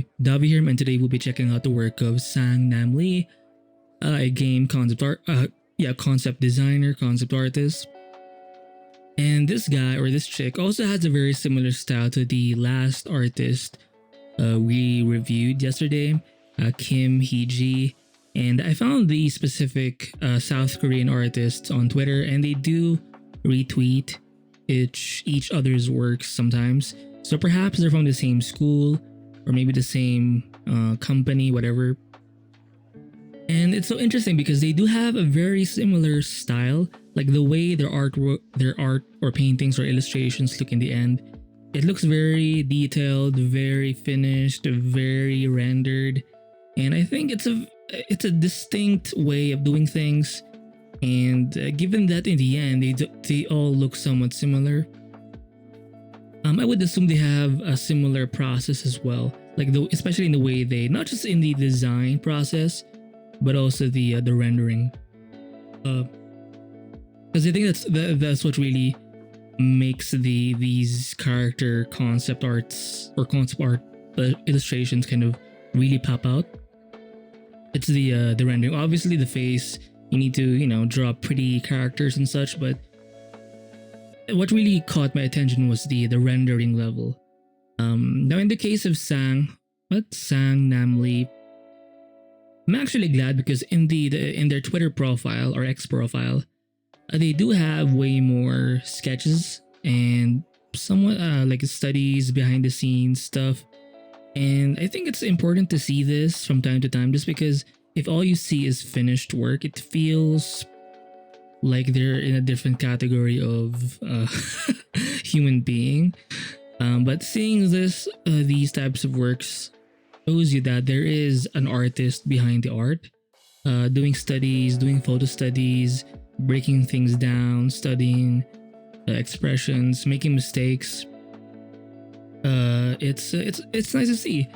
Hi, Davi here, and today we'll be checking out the work of Sang Nam Lee, a game concept designer, concept artist. And this guy or this chick also has a very similar style to the last artist we reviewed yesterday, Kim Hee-ji. And I found the specific South Korean artists on Twitter, and they do retweet each other's works sometimes. So perhaps they're from the same school or maybe the same company, whatever. And it's so interesting because they do have a very similar style, like the way their art or paintings or illustrations look in the end. It looks very detailed, very finished, very rendered, and I think it's a distinct way of doing things. And given that in the end they all look somewhat similar, I would assume they have a similar process as well, especially in the way they, not just in the design process, but also the rendering. Because I think that's what really makes these character concept arts or concept art illustrations kind of really pop out. It's the rendering. Obviously, the face, you need to draw pretty characters and such, but what really caught my attention was the rendering level. Now in the case of Sang Nam Lee, I'm actually glad because in their Twitter profile or X profile, they do have way more sketches and somewhat like studies, behind the scenes stuff. And I think it's important to see this from time to time, just because if all you see is finished work, it feels like they're in a different category of human being. But seeing these types of works shows you that there is an artist behind the art, doing studies, doing photo studies, breaking things down, studying expressions, making mistakes. It's nice to see.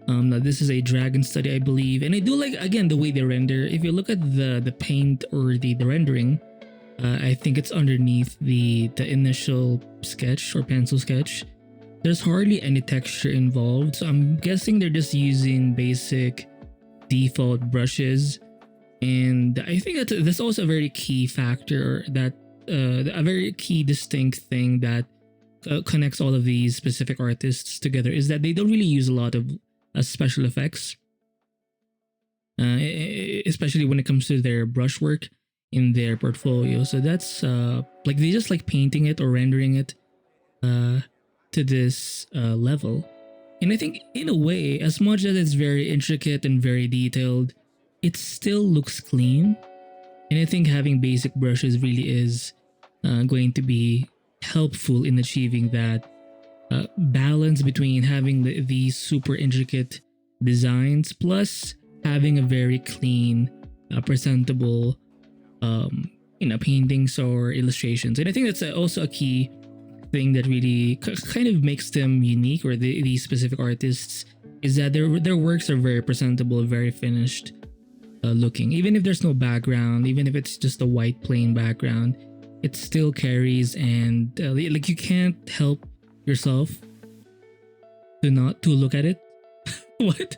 Now this is a dragon study, I believe, and I do like, again, the way they render. If you look at the paint or the rendering, I think it's underneath the initial sketch or pencil sketch. There's hardly any texture involved, so I'm guessing they're just using basic default brushes. And I think that's also a very key factor, that a very key distinct thing that connects all of these specific artists together, is that they don't really use a lot of special effects, especially when it comes to their brushwork in their portfolio. So that's they just like painting it or rendering it to this level. And I think in a way, as much as it's very intricate and very detailed, it still looks clean. And I think having basic brushes really is going to be helpful in achieving that balance between having these super intricate designs plus having a very clean, presentable paintings or illustrations. And I think that's also a key thing that really kind of makes them unique, or these specific artists, is that their works are very presentable, very finished looking. Even if there's no background, even if it's just a white plain background, it still carries, and you can't help yourself to look at it. What?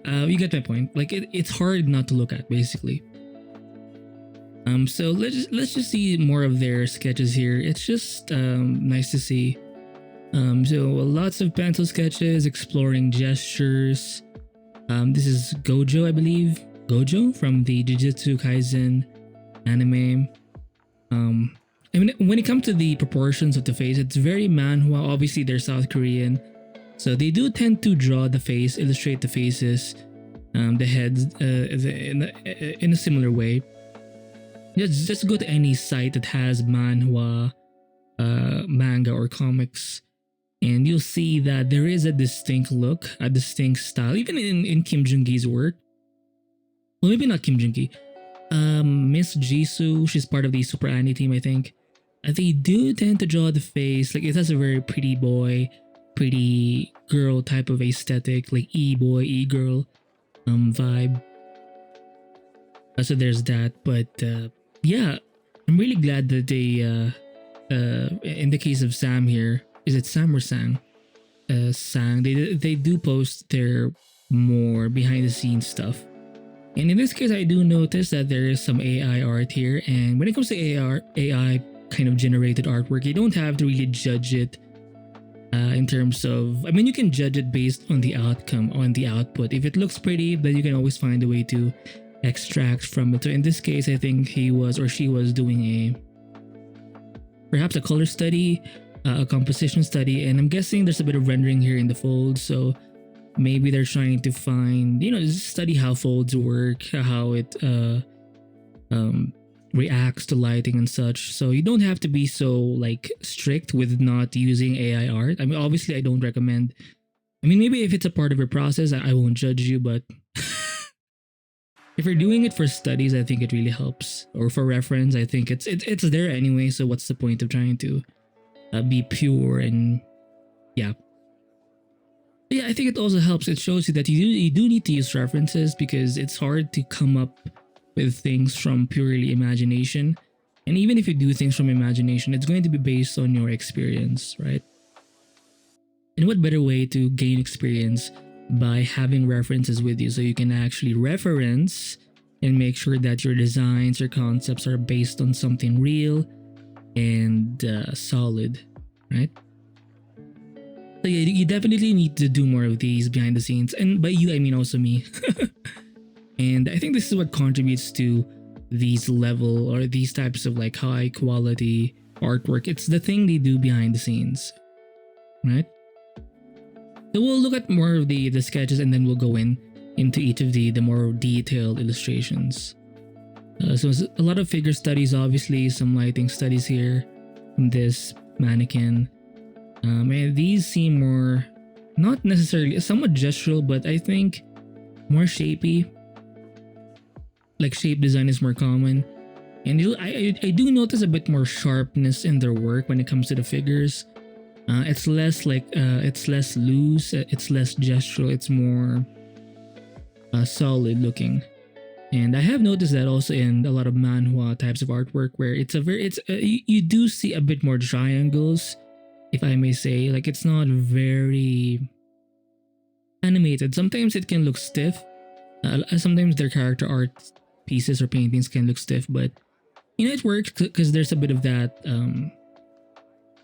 You get my point. It's hard not to look at, basically. So let's just see more of their sketches here. It's just nice to see. So lots of pencil sketches, exploring gestures. This is Gojo, I believe. Gojo from the Jujutsu Kaisen anime. I mean, when it comes to the proportions of the face, it's very manhwa. Obviously, they're South Korean, so they do tend to draw the face, illustrate the faces, the heads in a similar way. Just go to any site that has manhwa, manga, or comics, and you'll see that there is a distinct look, a distinct style, even in Kim Jung-gi's work. Well, maybe not Kim Jung-gi. Miss Jisoo, she's part of the Super Annie team, I think. They do tend to draw the face, it has a very pretty boy, pretty girl type of aesthetic, like e-boy, e-girl vibe. So there's that. But yeah, I'm really glad that they in the case of Sam here, is it Sam or Sang? Sang, they do post their more behind the scenes stuff. And in this case, I do notice that there is some AI art here. And when it comes to AI kind of generated artwork, you don't have to really judge it in terms of, I mean, you can judge it based on the outcome, on the output. If it looks pretty, then you can always find a way to extract from it. So in this case, I think he was or she was doing perhaps a color study, a composition study, and I'm guessing there's a bit of rendering here in the folds. So maybe they're trying to find, just study how folds work, how it reacts to lighting and such. So you don't have to be so like strict with not using AI art. I mean, obviously I don't recommend. I mean, maybe if it's a part of your process, I won't judge you, but if you're doing it for studies, I think it really helps. Or for reference, I think it's there anyway. So what's the point of trying to be pure and yeah. But yeah, I think it also helps. It shows you that you do need to use references because it's hard to come up with things from purely imagination. And even if you do things from imagination, it's going to be based on your experience, right? And what better way to gain experience by having references with you so you can actually reference and make sure that your designs or concepts are based on something real and solid, right? So yeah, you definitely need to do more of these behind the scenes. And by you, I mean also me. And I think this is what contributes to these level or these types of like high quality artwork. It's the thing they do behind the scenes, right? So we'll look at more of the sketches and then we'll go into each of the more detailed illustrations. So a lot of figure studies, obviously, some lighting studies here in this mannequin. And these seem more, not necessarily, somewhat gestural, but I think more shapy. Like shape design is more common. And I do notice a bit more sharpness in their work when it comes to the figures. It's less like, it's less loose, it's less gestural, it's more solid looking. And I have noticed that also in a lot of manhwa types of artwork where you do see a bit more triangles, if I may say. Like it's not very animated. Sometimes it can look stiff. Sometimes their character art pieces or paintings can look stiff, but it works because there's a bit of that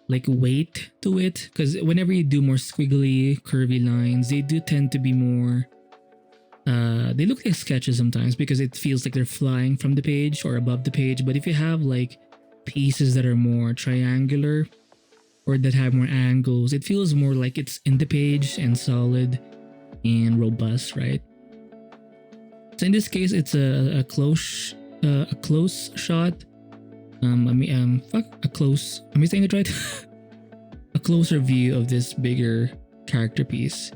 like weight to it. Because whenever you do more squiggly, curvy lines, they do tend to be more. They look like sketches sometimes because it feels like they're flying from the page or above the page. But if you have like pieces that are more triangular or that have more angles, it feels more like it's in the page and solid and robust, right? So in this case, it's a close shot. Am I saying it right? A closer view of this bigger character piece.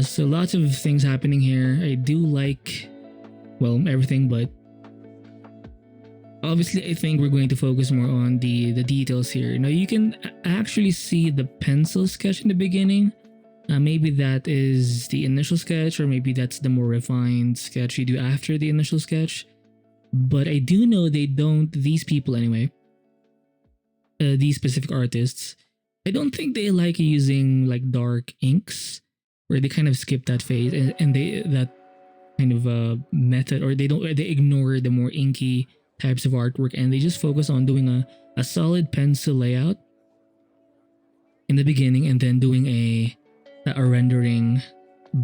So lots of things happening here. I do like, well, everything, but obviously I think we're going to focus more on the details here. Now you can actually see the pencil sketch in the beginning. Maybe that is the initial sketch, or maybe that's the more refined sketch you do after the initial sketch. But I do know these people anyway, these specific artists, I don't think they like using like dark inks, where they kind of skip that phase and that kind of method, or they ignore the more inky types of artwork and they just focus on doing a solid pencil layout in the beginning and then doing a rendering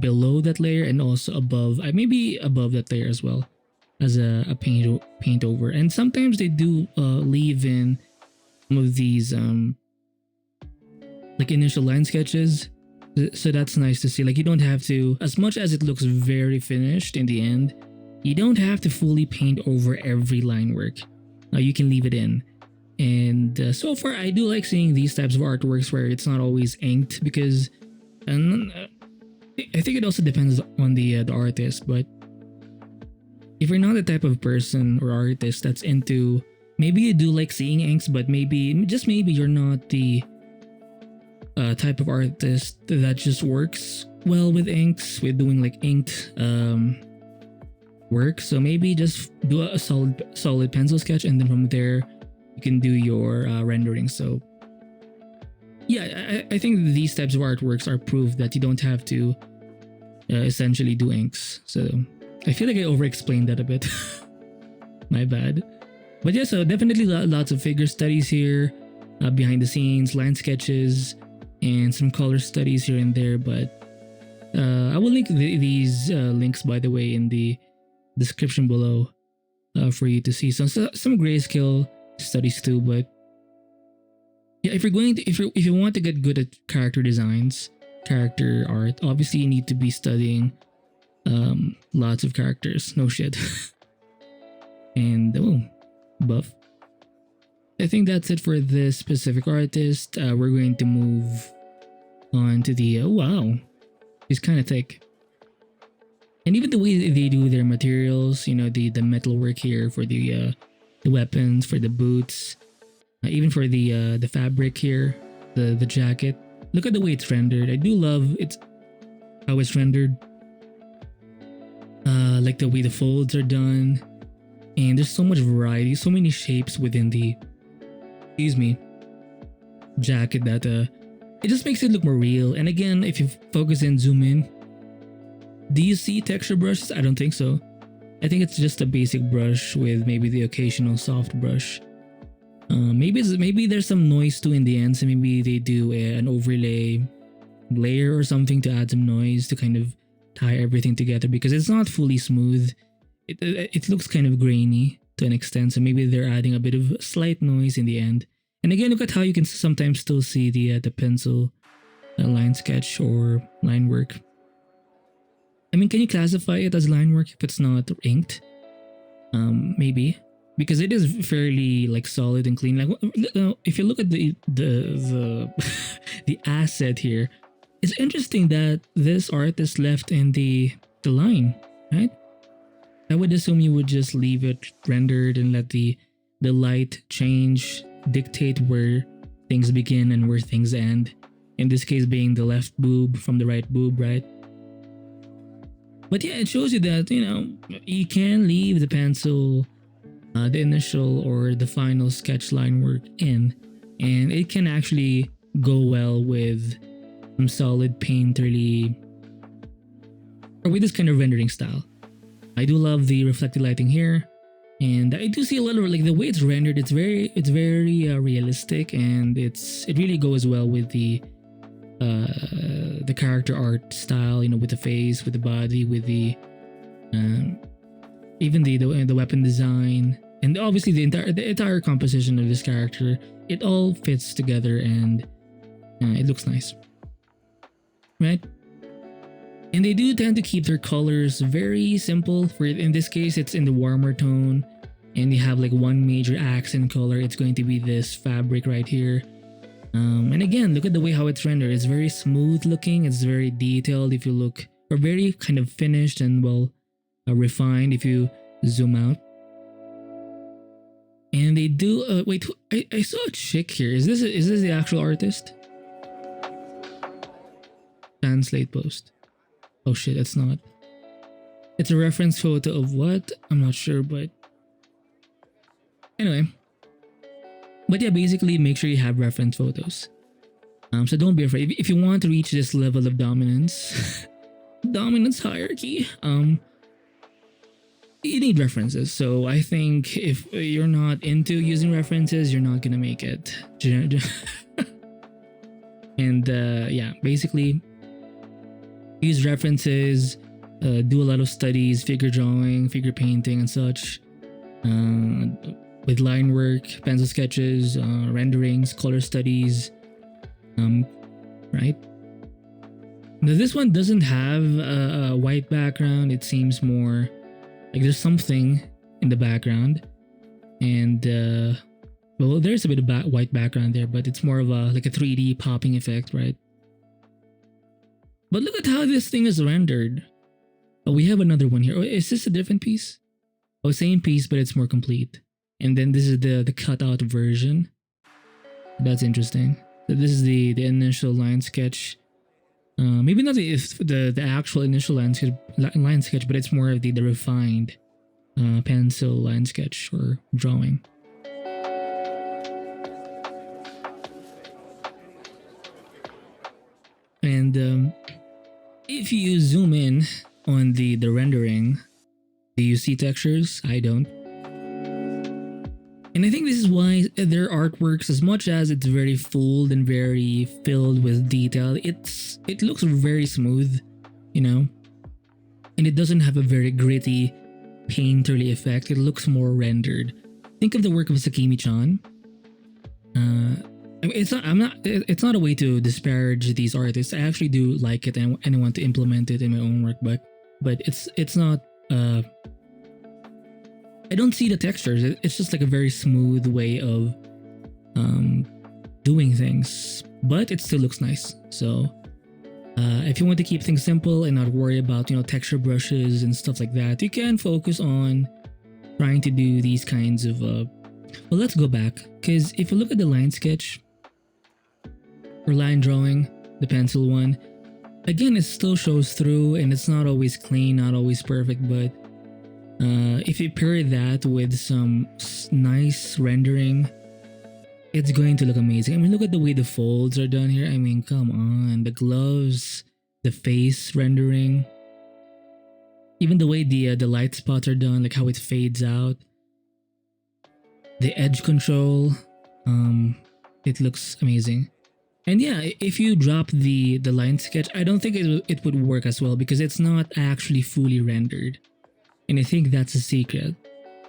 below that layer and also above, maybe above that layer as well as a paint over. And sometimes they do leave in some of these like initial line sketches. So that's nice to see. Like you don't have to, as much as it looks very finished in the end, you don't have to fully paint over every line work. You can leave it in. And so far, I do like seeing these types of artworks where it's not always inked because, and I think it also depends on the artist. But if you're not the type of person or artist that's into, maybe you do like seeing inks, but maybe you're not the type of artist that just works well with inks, with doing like inked work. So maybe just do a solid pencil sketch and then from there you can do your rendering. So yeah, I think these types of artworks are proof that you don't have to essentially do inks. So I feel like I over-explained that a bit. My bad. But yeah, so definitely lots of figure studies here, behind the scenes, line sketches, and some color studies here and there. But I will link these links, by the way, in the description below for you to see some grayscale studies too. But yeah, if you're going to if you want to get good at character designs, character art, obviously you need to be studying lots of characters. No shit. And oh, buff. I think that's it for this specific artist. We're going to move on to the oh wow, he's kind of thick. And even the way they do their materials, you know, the metal work here for the weapons, for the boots, even for the fabric here, the jacket. Look at the way it's rendered. I do love it's how it's rendered. Like the way the folds are done, and there's so much variety, so many shapes within the jacket that it just makes it look more real. And again, if you focus and zoom in, do you see texture brushes? I don't think so. I think it's just a basic brush with maybe the occasional soft brush. Maybe there's some noise too in the end, so maybe they do an overlay layer or something to add some noise to kind of tie everything together, because it's not fully smooth. It looks kind of grainy to an extent, so maybe they're adding a bit of slight noise in the end. And again, look at how you can sometimes still see the pencil line sketch or line work. I mean, can you classify it as line work if it's not inked? Maybe, because it is fairly like solid and clean. Like if you look at the the asset here, it's interesting that this art is left in the line, right? I would assume you would just leave it rendered and let the light change, dictate where things begin and where things end. In this case being the left boob from the right boob, right? But yeah, it shows you that, you know, you can leave the pencil, the initial or the final sketch line work in, and it can actually go well with some solid painterly, or with this kind of rendering style. I do love the reflected lighting here, and I do see a lot of like the way it's rendered. It's very realistic, and it really goes well with the character art style. You know, with the face, with the body, with the even the weapon design, and obviously the entire composition of this character. It all fits together, and it looks nice, right? And they do tend to keep their colors very simple. For in this case, it's in the warmer tone, and you have like one major accent color. It's going to be this fabric right here. And again, look at the way how it's rendered. It's very smooth looking. It's very detailed. If you look, or very kind of finished and well refined. If you zoom out, and they do. Wait, I saw a chick here. Is this the actual artist? Translate post. Oh shit, it's not. It's a reference photo of what? I'm not sure, but anyway. But yeah, basically make sure you have reference photos. So don't be afraid. If you want to reach this level of dominance, dominance hierarchy, you need references. So I think if you're not into using references, you're not gonna make it. And yeah, basically use references, do a lot of studies, figure drawing, figure painting and such, with line work, pencil sketches, renderings, color studies, right? Now this one doesn't have a white background. It seems more like there's something in the background, and well, there's a bit of white background there, but it's more of a like a 3D popping effect, right? But look at how this thing is rendered. Oh, we have another one here. Oh, is this a different piece? Oh, same piece, but it's more complete. And then this is the cutout version. That's interesting. So this is the initial line sketch. Maybe not the actual initial line sketch, but it's more of the refined pencil line sketch or drawing. And if you zoom in on the rendering, do you see textures? I don't. And I think this is why their artworks, as much as it's very full and very filled with detail, it looks very smooth, you know? And it doesn't have a very gritty, painterly effect. It looks more rendered. Think of the work of Sakimi-chan. I mean, it's not a way to disparage these artists. I actually do like it and I want to implement it in my own work, but it's not I don't see the textures. It's just like a very smooth way of doing things, but it still looks nice. So if you want to keep things simple and not worry about, you know, texture brushes and stuff like that, you can focus on trying to do these kinds of well, let's go back, because if you look at the line sketch or line drawing, the pencil one, again, it still shows through and it's not always clean, not always perfect, but if you pair that with some nice rendering, it's going to look amazing. I mean, look at the way the folds are done here. I mean, come on. The gloves, the face rendering, even the way the light spots are done, like how it fades out, the edge control, it looks amazing. And yeah, if you drop the line sketch, I don't think it would work as well because it's not actually fully rendered. And I think that's a secret.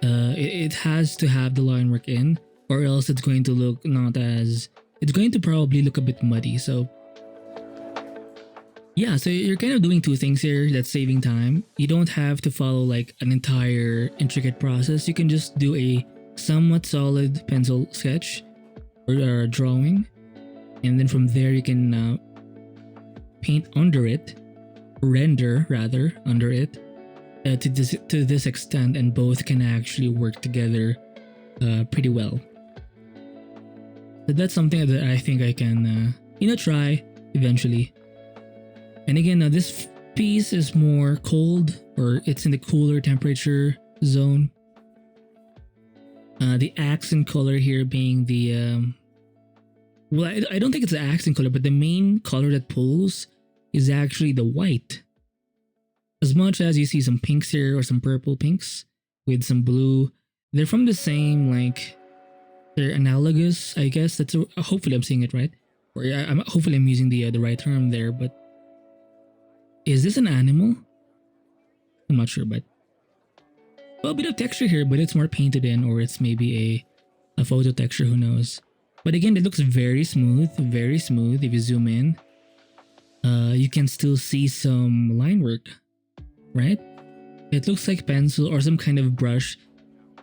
It has to have the line work in, or else it's going to look not as... It's going to probably look a bit muddy, so... Yeah, so you're kind of doing two things here that's saving time. You don't have to follow like an entire intricate process. You can just do a somewhat solid pencil sketch or drawing. And then from there you can paint under it, render rather, under it. To this extent, and both can actually work together pretty well. So that's something that I think I can try eventually. And again, this piece is more cold, or it's in the cooler temperature zone. The accent color here being the well, I don't think it's the accent color, but the main color that pulls is actually the white. As much as you see some pinks here or some purple pinks with some blue, they're from the same, like, they're analogous, I guess. That's hopefully I'm saying it right, or hopefully I'm using the right term there. But is this an animal? I'm not sure, but well, a bit of texture here, but it's more painted in, or it's maybe a photo texture. Who knows? But again, it looks very smooth, very smooth. If you zoom in, you can still see some line work. Right? It looks like pencil or some kind of brush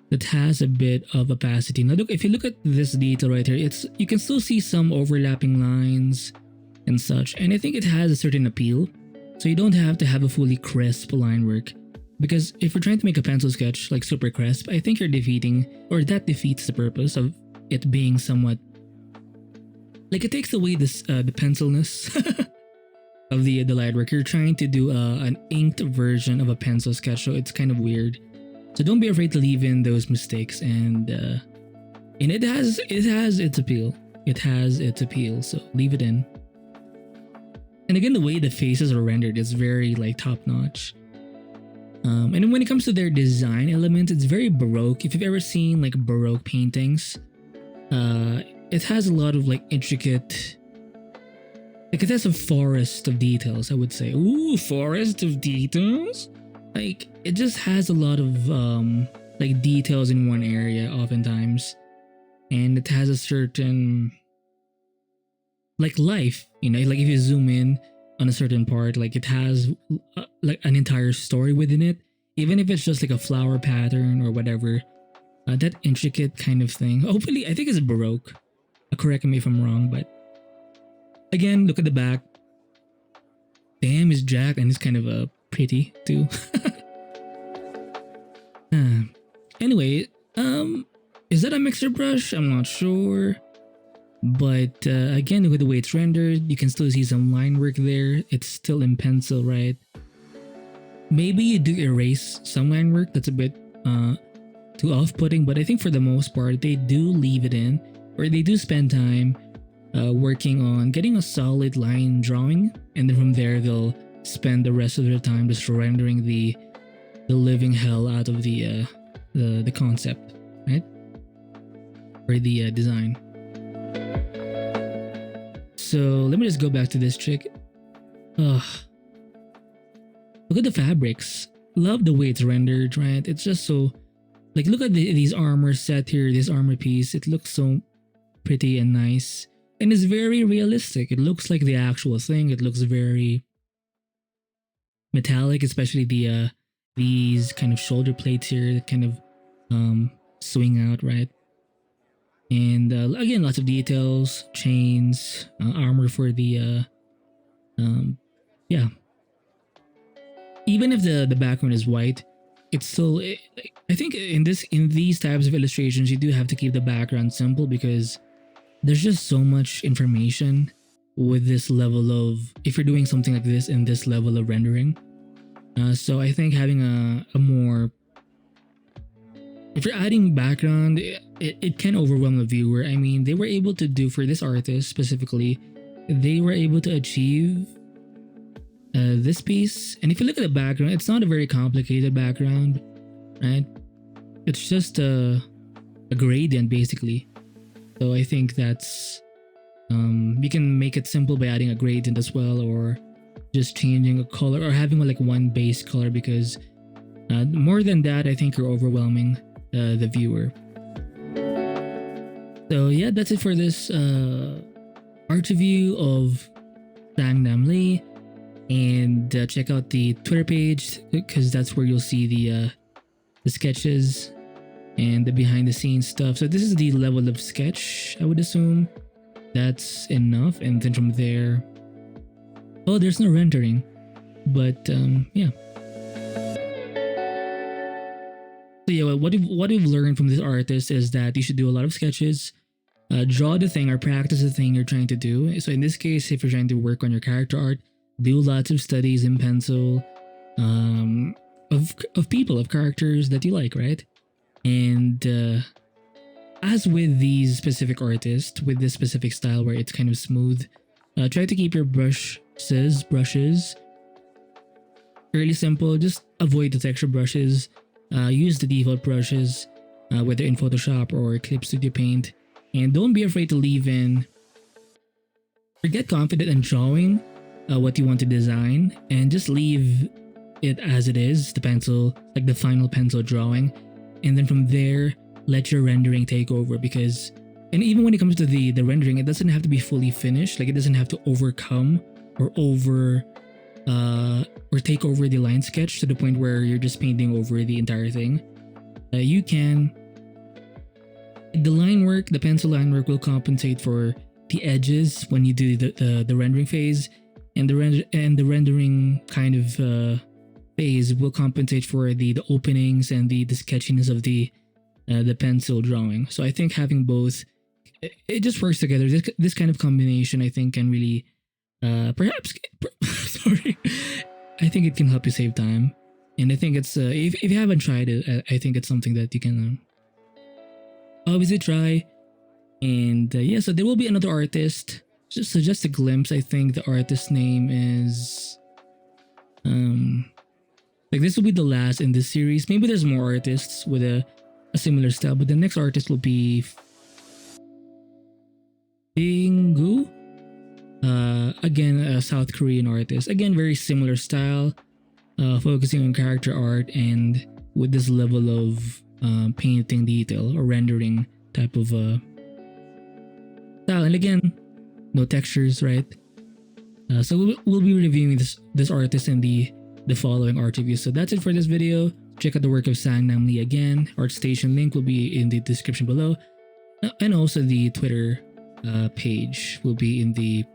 that has a bit of opacity. Now look, if you look at this detail right here, you can still see some overlapping lines and such, and I think it has a certain appeal. So you don't have to have a fully crisp line work, because if you're trying to make a pencil sketch like super crisp, I think you're defeating, or that defeats the purpose of it being somewhat, like, it takes away this the pencilness of the line work. You're trying to do an inked version of a pencil sketch, so it's kind of weird. So don't be afraid to leave in those mistakes, and it has its appeal. It has its appeal, so leave it in. And again, the way the faces are rendered is very like top notch. And when it comes to their design elements, it's very Baroque. If you've ever seen like Baroque paintings, it has a lot of like intricate. Like, it has a forest of details, I would say. Ooh, forest of details? Like, it just has a lot of, like, details in one area, oftentimes. And it has a certain, like, life, you know? Like, if you zoom in on a certain part, like, it has, like, an entire story within it. Even if it's just, like, a flower pattern or whatever. That intricate kind of thing. Hopefully, I think it's Baroque. Correct me if I'm wrong, but... Again, look at the back. Damn, it's jacked and it's kind of pretty too. Anyway, is that a mixer brush? I'm not sure. But again, look at the way it's rendered. You can still see some line work there. It's still in pencil, right? Maybe you do erase some line work. That's a bit too off-putting, but I think for the most part, they do leave it in, or they do spend time working on getting a solid line drawing, and then from there they'll spend the rest of their time just rendering the living hell out of the concept, right? Or the design. So let me just go back to this chick. Ugh. Look at the fabrics. Love the way it's rendered, right? It's just so, like, look at these armor set here, this armor piece. It looks so pretty and nice, and it's very realistic. It looks like the actual thing. It looks very metallic, especially the these kind of shoulder plates here that kind of swing out, right? And again, lots of details, chains, armor for the yeah. Even if the background is white, it's still, I think in these types of illustrations, you do have to keep the background simple, because there's just so much information with this level of, if you're doing something like this in this level of rendering. So I think having a more, if you're adding background, it can overwhelm the viewer. I mean, they were able to do, for this artist specifically, they were able to achieve this piece. And if you look at the background, it's not a very complicated background, right? It's just a gradient basically. So I think that's you can make it simple by adding a gradient as well, or just changing a color, or having like one base color, because more than that, I think you're overwhelming the viewer. So yeah, that's it for this art review of Sang Nam Lee. And check out the Twitter page, because that's where you'll see the sketches and the behind the scenes stuff. So this is the level of sketch, I would assume. That's enough. And then from there, oh, there's no rendering, but yeah. So yeah, what we've learned from this artist is that you should do a lot of sketches, draw the thing or practice the thing you're trying to do. So in this case, if you're trying to work on your character art, do lots of studies in pencil of people, of characters that you like, right? And as with these specific artists, with this specific style where it's kind of smooth, try to keep your brushes fairly simple. Just avoid the texture brushes. Use the default brushes, whether in Photoshop or Clip Studio Paint. And don't be afraid to leave in, or get confident in drawing what you want to design, and just leave it as it is, the pencil, like the final pencil drawing. And then from there, let your rendering take over, because, and even when it comes to the rendering, it doesn't have to be fully finished. Like, it doesn't have to overcome or take over the line sketch to the point where you're just painting over the entire thing. You can, the line work, the pencil line work will compensate for the edges when you do the rendering phase, and the rendering kind of phase will compensate for the openings and the sketchiness of the pencil drawing. So I think having both, it just works together. This kind of combination, I think, can really perhaps sorry, I think it can help you save time. And I think it's if you haven't tried it, I think it's something that you can obviously try. And yeah, so there will be another artist. So just a glimpse. I think the artist's name is like, this will be the last in this series. Maybe there's more artists with a similar style, but the next artist will be Bingu. Again, a South Korean artist. Again, very similar style, focusing on character art and with this level of painting detail or rendering type of style. And again, no textures, right? So we'll be reviewing this artist in the following art reviews. So that's it for this video. Check out the work of Sang Nam Lee again. ArtStation link will be in the description below, and also the Twitter page will be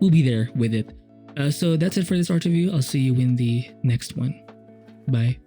there with it. So that's it for this art review. I'll see you in the next one. Bye.